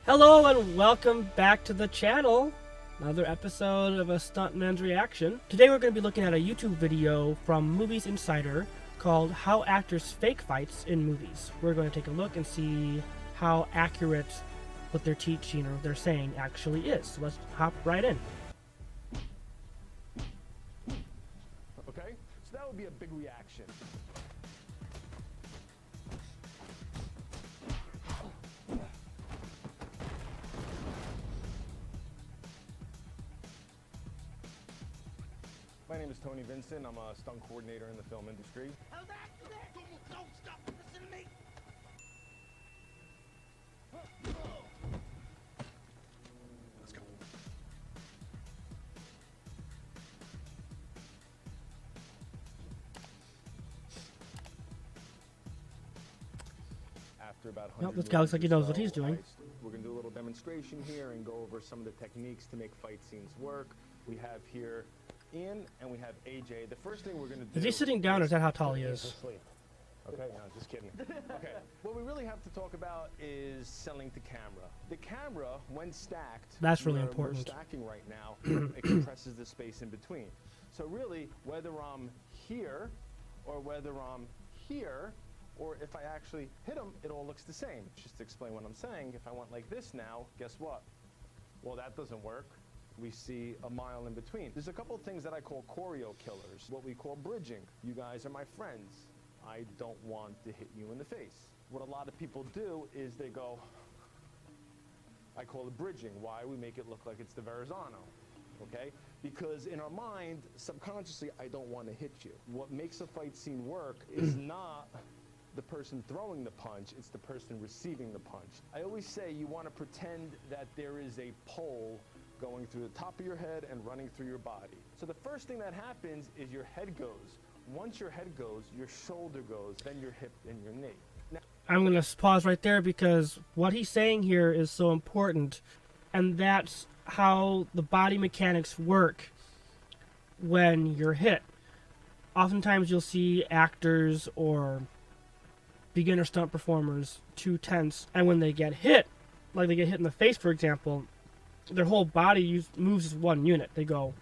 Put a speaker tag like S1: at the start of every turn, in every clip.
S1: Hello and welcome back to the channel. Another episode of a Stuntman's Reaction. Today we're going to be looking at a YouTube video from Movies Insider called How Actors Fake Fights in Movies. We're going to take a look and see how accurate what they're teaching or they're saying actually is. So let's hop right in.
S2: Okay, so that would be a big reaction. My name is Tony Vincent. I'm a stunt coordinator in the film industry.
S3: Don't stop. Listen to me.
S2: Let's go. After about 100
S1: This guy looks like he knows what he's
S2: or so,
S1: doing.
S2: We're going to do a little demonstration here and go over some of the techniques to make fight scenes work. We have here Ian and we have AJ. The first thing we're going to do...
S1: Is he sitting down or is that how tall he is?
S2: Asleep. Okay, no, just kidding. Okay, what we really have to talk about is selling to camera. The camera, when stacked,
S1: That's really
S2: we're
S1: important.
S2: stacking right now, it compresses the space in between. So really, whether I'm here, or whether I'm here, or if I actually hit them, it all looks the same. Just to explain what I'm saying, if I went like this now, guess what? Well, that doesn't work. We see a mile in between. There's a couple of things that I call choreo killers, what we call bridging. You guys are my friends. I don't want to hit you in the face. What a lot of people do is they go, I call it bridging. Why? We make it look like it's the Verrazano, okay? Because in our mind, subconsciously, I don't want to hit you. What makes a fight scene work is not the person throwing the punch, it's the person receiving the punch. I always say you want to pretend that there is a pole going through the top of your head and running through your body. So the first thing that happens is your head goes. Once your head goes, your shoulder goes, then your hip and your knee. Now,
S1: I'm going to pause right there because what he's saying here is so important, and that's how the body mechanics work when you're hit. Oftentimes you'll see actors or beginner stunt performers too tense, and when they get hit, like they get hit in the face for example, their whole body moves as one unit. They go...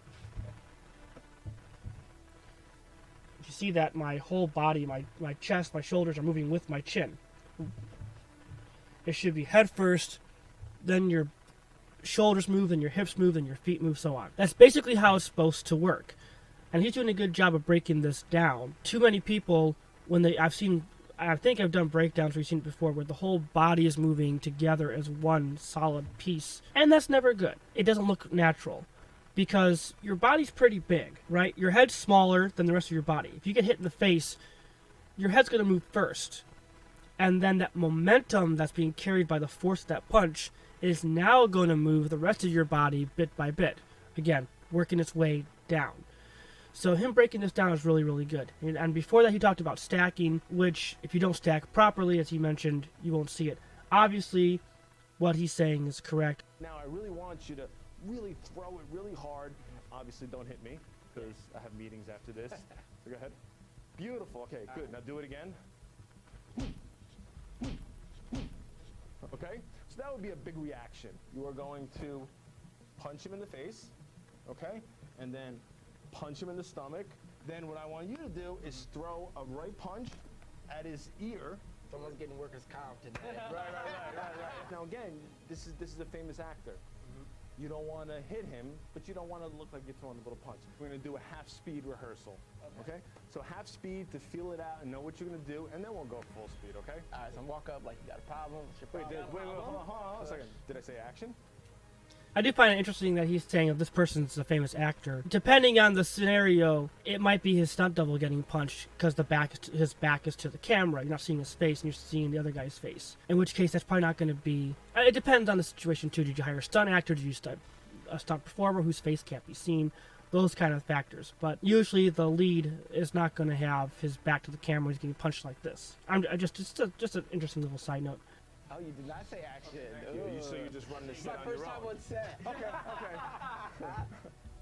S1: You see that my whole body, my chest, my shoulders are moving with my chin. It should be head first, then your shoulders move, then your hips move, then your feet move, so on. That's basically how it's supposed to work. And he's doing a good job of breaking this down. Too many people, I think I've done breakdowns where you've seen it before, where the whole body is moving together as one solid piece. And that's never good. It doesn't look natural. Because your body's pretty big, right? Your head's smaller than the rest of your body. If you get hit in the face, your head's going to move first. And then that momentum that's being carried by the force of that punch is now going to move the rest of your body bit by bit. Again, working its way down. So him breaking this down is really, really good. And before that, he talked about stacking, which if you don't stack properly, as he mentioned, you won't see it. Obviously, what he's saying is correct.
S2: now I really want you to really throw it really hard. Obviously, don't hit me because I have meetings after this. So go ahead. Beautiful. Okay, good. Now do it again. Okay? So that would be a big reaction. You are going to punch him in the face, okay? And then punch him in the stomach. Then what I want you to do is throw a right punch at his ear.
S3: Someone's getting workers' comp today.
S2: Right. Now again, this is a famous actor. You don't want to hit him, but you don't want to look like you're throwing a little punch. We're going to do a half-speed rehearsal, okay? So half-speed to feel it out and know what you're going to do, and then we'll go full speed, okay?
S3: All right, so I'm walk up like you got a problem. What's your
S2: Wait,
S3: problem?
S2: hold on a second. Did I say action?
S1: I do find it interesting that he's saying that this person's a famous actor. Depending on the scenario, it might be his stunt double getting punched because his back is to the camera. You're not seeing his face, and you're seeing the other guy's face. In which case, that's probably not going to be... It depends on the situation, too. Did you hire a stunt actor? Did you a stunt performer whose face can't be seen? Those kind of factors. But usually, the lead is not going to have his back to the camera when he's getting punched like this. Just an interesting little side note.
S3: Oh, you did not say action.
S2: So you just run this
S3: My
S2: shit on
S3: first
S2: your
S3: time
S2: own.
S3: on set.
S2: Okay.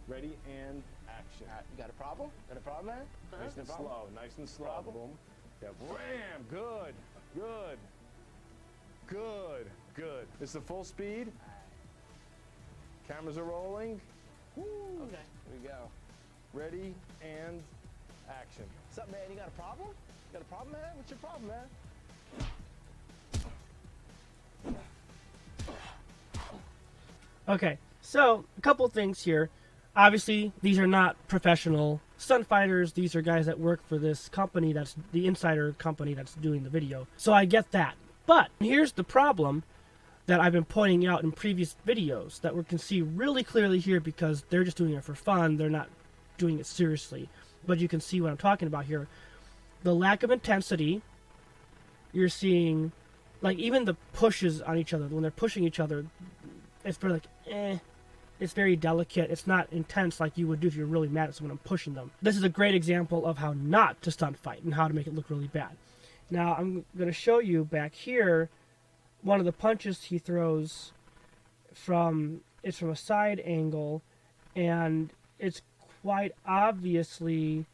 S2: Ready and action.
S3: All right, you got a problem? Got a problem, man?
S2: Nice and slow. Nice and slow. Boom. Yeah. Bam. Good. Good. This is full speed. Cameras are rolling. Woo.
S3: Okay, here we go.
S2: Ready and action.
S3: What's up, man? You got a problem? You got a problem, man? What's your problem, man?
S1: Okay, so a couple things here. Obviously, these are not professional stunt fighters. These are guys that work for this company that's the insider company that's doing the video. So I get that. But here's the problem that I've been pointing out in previous videos that we can see really clearly here because they're just doing it for fun. They're not doing it seriously. But you can see what I'm talking about here. The lack of intensity. You're seeing, like, even the pushes on each other. When they're pushing each other, it's very like, It's very delicate. It's not intense like you would do if you're really mad at someone and pushing them. This is a great example of how not to stunt fight and how to make it look really bad. Now, I'm going to show you back here one of the punches he throws it's from a side angle, and it's quite obviously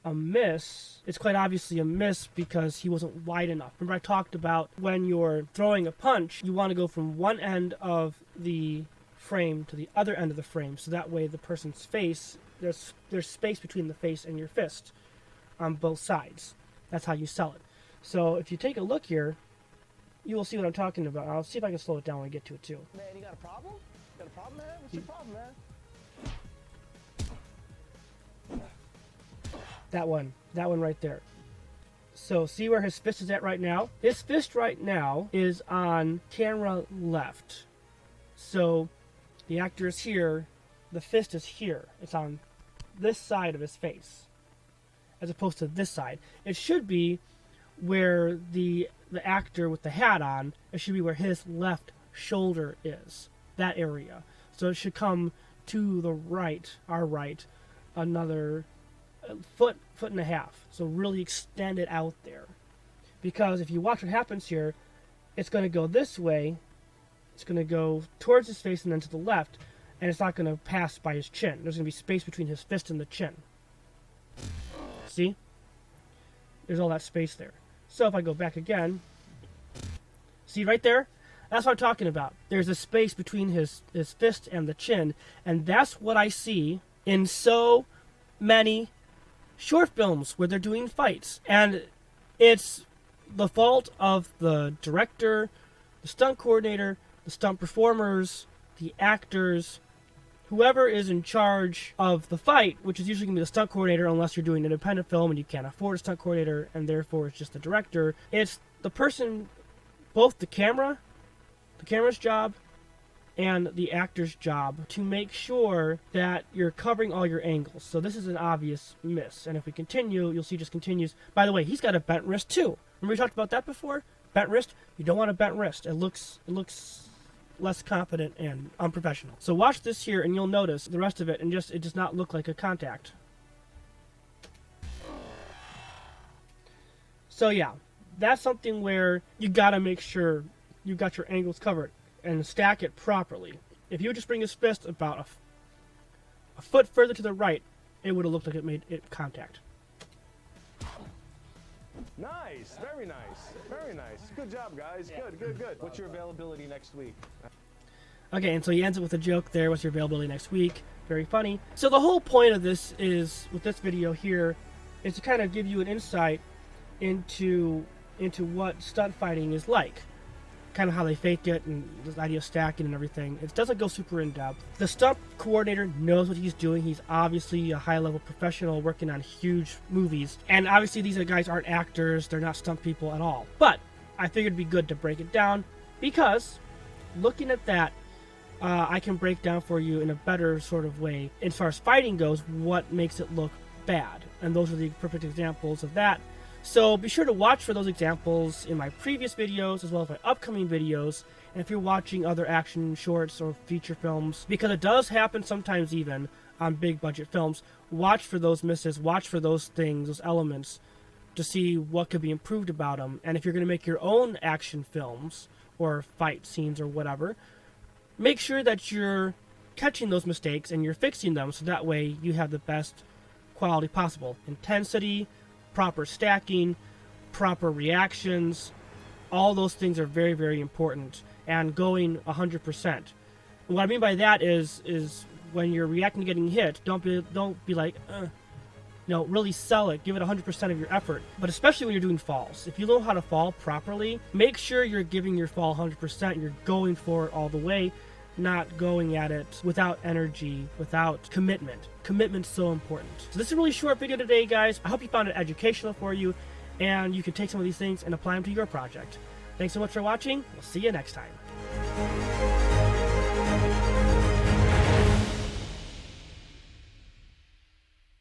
S1: a miss. It's quite obviously a miss because he wasn't wide enough. Remember I talked about when you're throwing a punch, you want to go from one end of the frame to the other end of the frame, so that way the person's face, there's space between the face and your fist on both sides. That's how you sell it. So if you take a look here, you will see what I'm talking about. I'll see if I can slow it down when I get to it too.
S3: Man, you got a problem? You got a problem, man? What's your problem, man?
S1: That one right there. So see where his fist is at right now? His fist right now is on camera left. So the actor is here, the fist is here. It's on this side of his face, as opposed to this side. It should be where the actor with the hat on, it should be where his left shoulder is, that area. So it should come to the right, our right, another foot and a half. So really extend it out there. Because if you watch what happens here, it's going to go this way. It's going to go towards his face and then to the left, and it's not going to pass by his chin. There's going to be space between his fist and the chin. See? There's all that space there. So if I go back again, see right there? That's what I'm talking about. There's a space between his fist and the chin, and that's what I see in so many short films where they're doing fights. And it's the fault of the director, the stunt coordinator, the stunt performers, the actors, whoever is in charge of the fight, which is usually going to be the stunt coordinator unless you're doing an independent film and you can't afford a stunt coordinator, and therefore it's just the director. It's the person, both the camera's job and the actor's job to make sure that you're covering all your angles. So this is an obvious miss. And if we continue, you'll see it just continues. By the way, he's got a bent wrist too. Remember we talked about that before? Bent wrist? You don't want a bent wrist. It looks less confident and unprofessional. So watch this here and you'll notice the rest of it, and it does not look like a contact. So yeah, that's something where you gotta make sure you got your angles covered and stack it properly. If you just bring his fist about a foot further to the right, it would have looked like it made contact.
S2: Nice, very nice, very nice. Good job, guys. Good. What's your availability next week?
S1: Okay, and so he ends it with a joke there. What's your availability next week? Very funny. So the whole point of this is, with this video here, is to kind of give you an insight into what stunt fighting is like. Kind of how they fake it and this idea of stacking and everything. It doesn't go super in depth. The stunt coordinator knows what he's doing. He's obviously a high-level professional working on huge movies. And obviously these guys aren't actors. They're not stunt people at all. But I figured it'd be good to break it down because looking at that, I can break down for you in a better sort of way, as far as fighting goes, what makes it look bad. And those are the perfect examples of that. So be sure to watch for those examples in my previous videos as well as my upcoming videos. And if you're watching other action shorts or feature films, because it does happen sometimes even on big budget films, watch for those misses, watch for those things, those elements, to see what could be improved about them. And if you're going to make your own action films or fight scenes or whatever, make sure that you're catching those mistakes and you're fixing them so that way you have the best quality possible. Intensity, proper stacking, proper reactions, All those things are very, very important, and going 100%. And what I mean by that is when you're reacting to getting hit, don't be like, really sell it. Give it 100% of your effort. But especially when you're doing falls, if you know how to fall properly, make sure you're giving your fall 100%. You're going for it all the way, not going at it without energy, without commitment. Commitment's so important. So this is a really short video today, guys. I hope you found it educational for you, and you can take some of these things and apply them to your project. Thanks so much for watching. We'll see you next time.